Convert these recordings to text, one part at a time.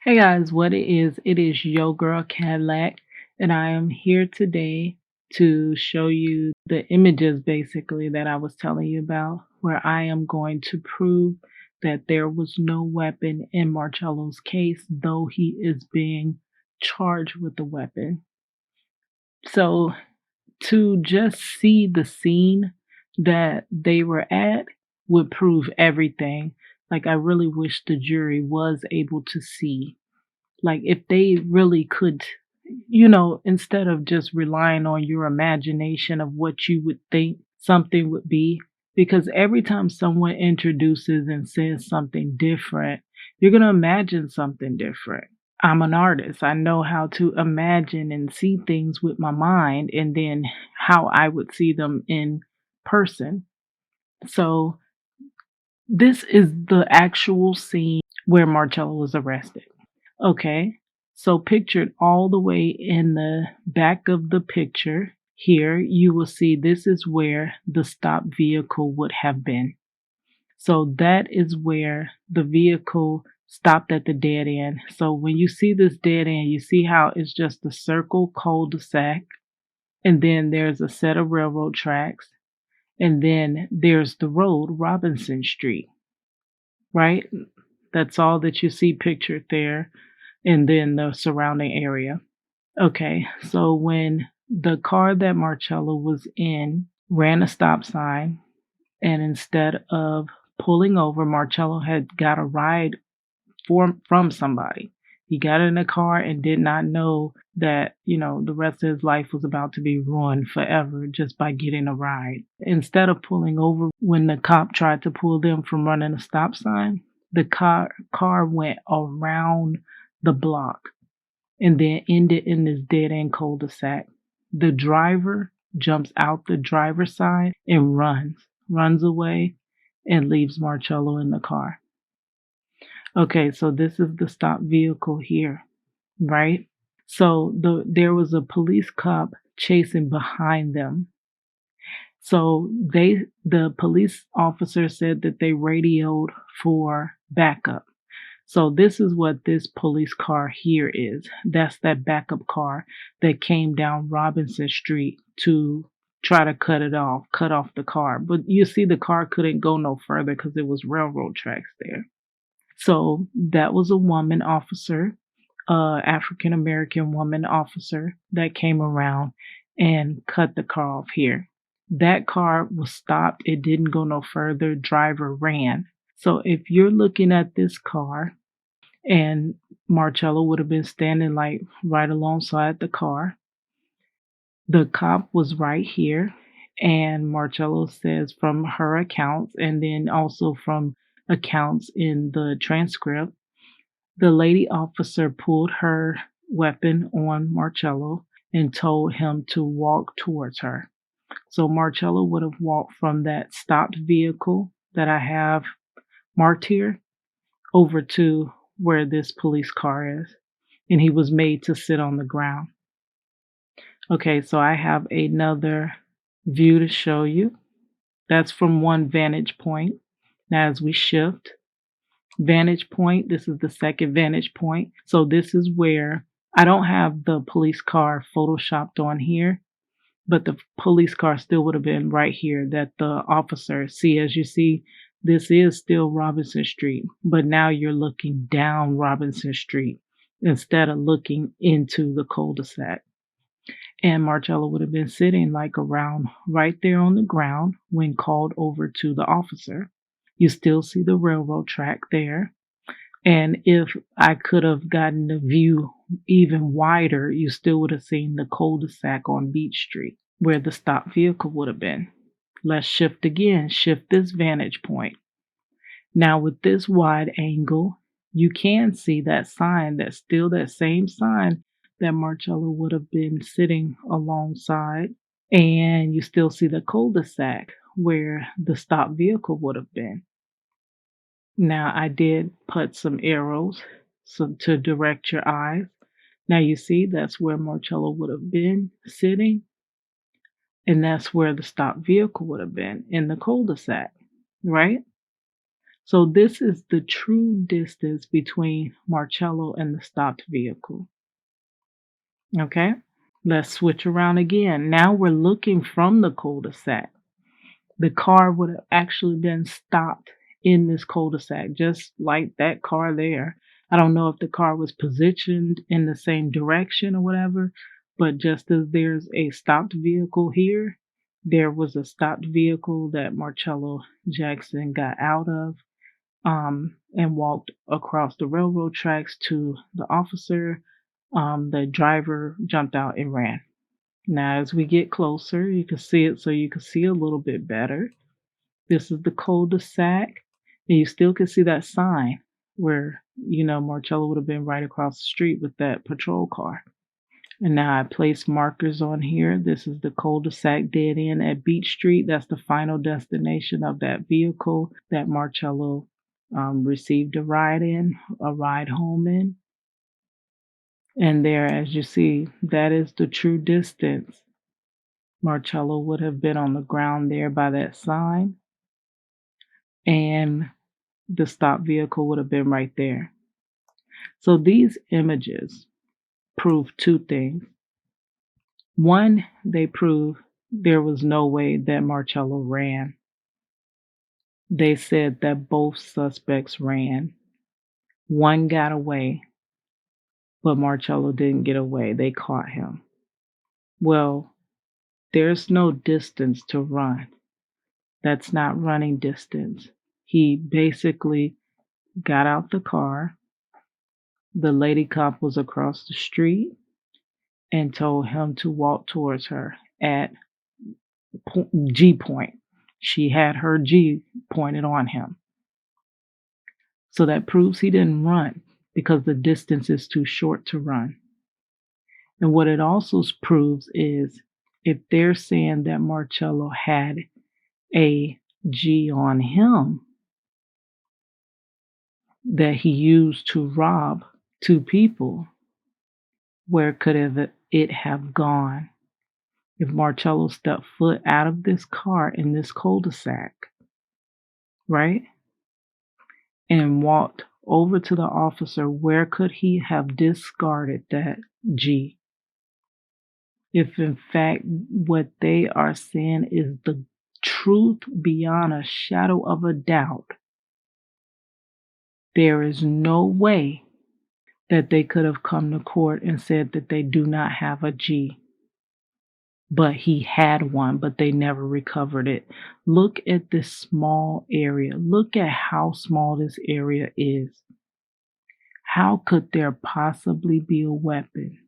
Hey guys, what it is your girl Cadillac, and I am here today to show you the images basically that I was telling you about, where I am going to prove that there was no weapon in Marcello's case, though he is being charged with the weapon. So, to just see the scene that they were at would prove everything. Like, I really wish the jury was able to see, like, if they really could, instead of just relying on your imagination of what you would think something would be, because every time someone introduces and says something different, you're going to imagine something different. I'm an artist. I know how to imagine and see things with my mind and then how I would see them in person. So, this is the actual scene where Marcello was arrested. Okay, so pictured all the way in the back of the picture here, you will see this is where the stopped vehicle would have been. So that is where the vehicle stopped at the dead end. So when you see this dead end, you see how it's just a circle cul-de-sac, and then there's a set of railroad tracks, and then there's the road, Robinson Street, right? That's all that you see pictured there, and then the surrounding area. Okay, so when the car that Marcello was in ran a stop sign, and instead of pulling over, Marcello had got a ride from somebody. He got in the car and did not know that, the rest of his life was about to be ruined forever just by getting a ride. Instead of pulling over when the cop tried to pull them from running a stop sign, the car went around the block and then ended in this dead end cul-de-sac. The driver jumps out the driver's side and runs away and leaves Marcello in the car. Okay, so this is the stopped vehicle here, right? So there was a police cop chasing behind them. So the police officer said that they radioed for backup. So this is what this police car here is. That's that backup car that came down Robinson Street to try to cut off the car. But you see the car couldn't go no further because there was railroad tracks there. So that was a woman officer, African American woman officer that came around and cut the car off here. That car was stopped. It didn't go no further. Driver ran. So if you're looking at this car, and Marcello would have been standing like right alongside the car. The cop was right here, and Marcello says from her accounts, and then also from accounts in the transcript, the lady officer pulled her weapon on Marcello and told him to walk towards her. So Marcello would have walked from that stopped vehicle that I have marked here over to where this police car is, and he was made to sit on the ground. Okay, so I have another view to show you. That's from one vantage point. Now, as we shift, vantage point, this is the second vantage point. So this is where I don't have the police car photoshopped on here, but the police car still would have been right here that the officer see. As you see, this is still Robinson Street, but now you're looking down Robinson Street instead of looking into the cul-de-sac. And Marcello would have been sitting like around right there on the ground when called over to the officer. You still see the railroad track there. And if I could have gotten the view even wider, you still would have seen the cul-de-sac on Beach Street where the stopped vehicle would have been. Let's shift again, shift this vantage point. Now with this wide angle, you can see that sign, that's still that same sign that Marcello would have been sitting alongside. And you still see the cul-de-sac where the stopped vehicle would have been. Now I did put some arrows so to direct your eyes. Now you see that's where Marcello would have been sitting, and that's where the stopped vehicle would have been in the cul-de-sac, right? So this is the true distance between Marcello and the stopped vehicle. Okay, let's switch around again. Now we're looking from the cul-de-sac. The car would have actually been stopped in this cul-de-sac, just like that car there. I don't know if the car was positioned in the same direction or whatever, but just as there's a stopped vehicle here, there was a stopped vehicle that Marcello Jackson got out of and walked across the railroad tracks to the officer. The driver jumped out and ran. Now, as we get closer, you can see it so you can see a little bit better. This is the cul-de-sac, and you still can see that sign where, Marcello would have been right across the street with that patrol car. And now I place markers on here. This is the cul-de-sac dead end at Beach Street. That's the final destination of that vehicle that Marcello received a ride home in. And there, as you see, that is the true distance. Marcello would have been on the ground there by that sign, and the stopped vehicle would have been right there. So these images prove two things. One, they prove there was no way that Marcello ran. They said that both suspects ran. One got away, but Marcello didn't get away. They caught him. Well, there's no distance to run. That's not running distance. He basically got out the car. The lady cop was across the street and told him to walk towards her at G point. She had her G pointed on him. So that proves he didn't run because the distance is too short to run. And what it also proves is if they're saying that Marcello had a G on him that he used to rob two people, where could it have gone? If Marcello stepped foot out of this car in this cul-de-sac, right, and walked over to the officer, where could he have discarded that G? If in fact what they are saying is the truth beyond a shadow of a doubt, there is no way that they could have come to court and said that they do not have a G. But he had one, but they never recovered it. Look at this small area. Look at how small this area is. How could there possibly be a weapon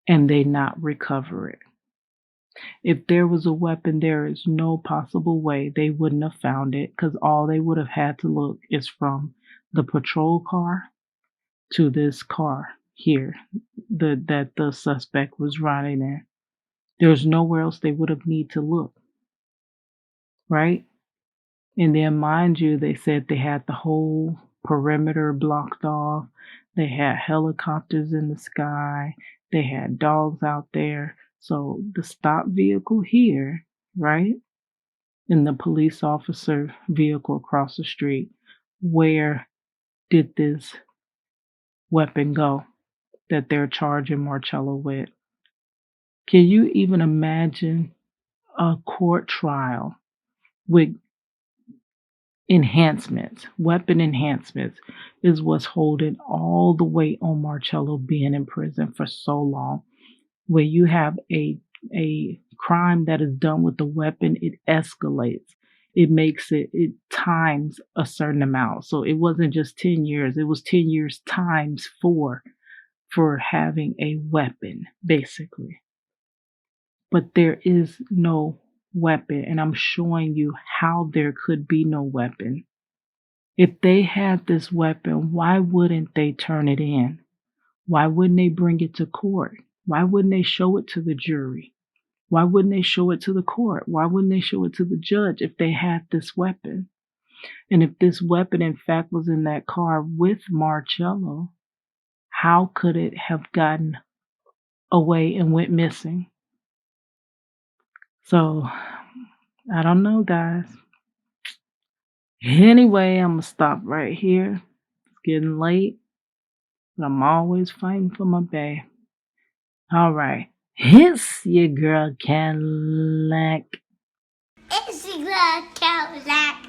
and they not recover it? If there was a weapon, there is no possible way they wouldn't have found it, because all they would have had to look is from the patrol car to this car here that the suspect was riding in. There's nowhere else they would have need to look, right? And then, mind you, they said they had the whole perimeter blocked off. They had helicopters in the sky. They had dogs out there. So the stopped vehicle here, right? And the police officer vehicle across the street, where did this weapon go that they're charging Marcello with? Can you even imagine a court trial with enhancements? Weapon enhancements is what's holding all the weight on Marcello being in prison for so long. Where you have a crime that is done with the weapon, it escalates. It makes it times a certain amount. So it wasn't just 10 years, it was 10 years times 4 for having a weapon, basically. But there is no weapon, and I'm showing you how there could be no weapon. If they had this weapon, why wouldn't they turn it in? Why wouldn't they bring it to court? Why wouldn't they show it to the jury? Why wouldn't they show it to the court? Why wouldn't they show it to the judge if they had this weapon? And if this weapon, in fact, was in that car with Marcello, how could it have gotten away and went missing? So, I don't know, guys. Anyway, I'm gonna stop right here. It's getting late, but I'm always fighting for my bae. All right. It's your girl Cadillac. It's a Cadillac.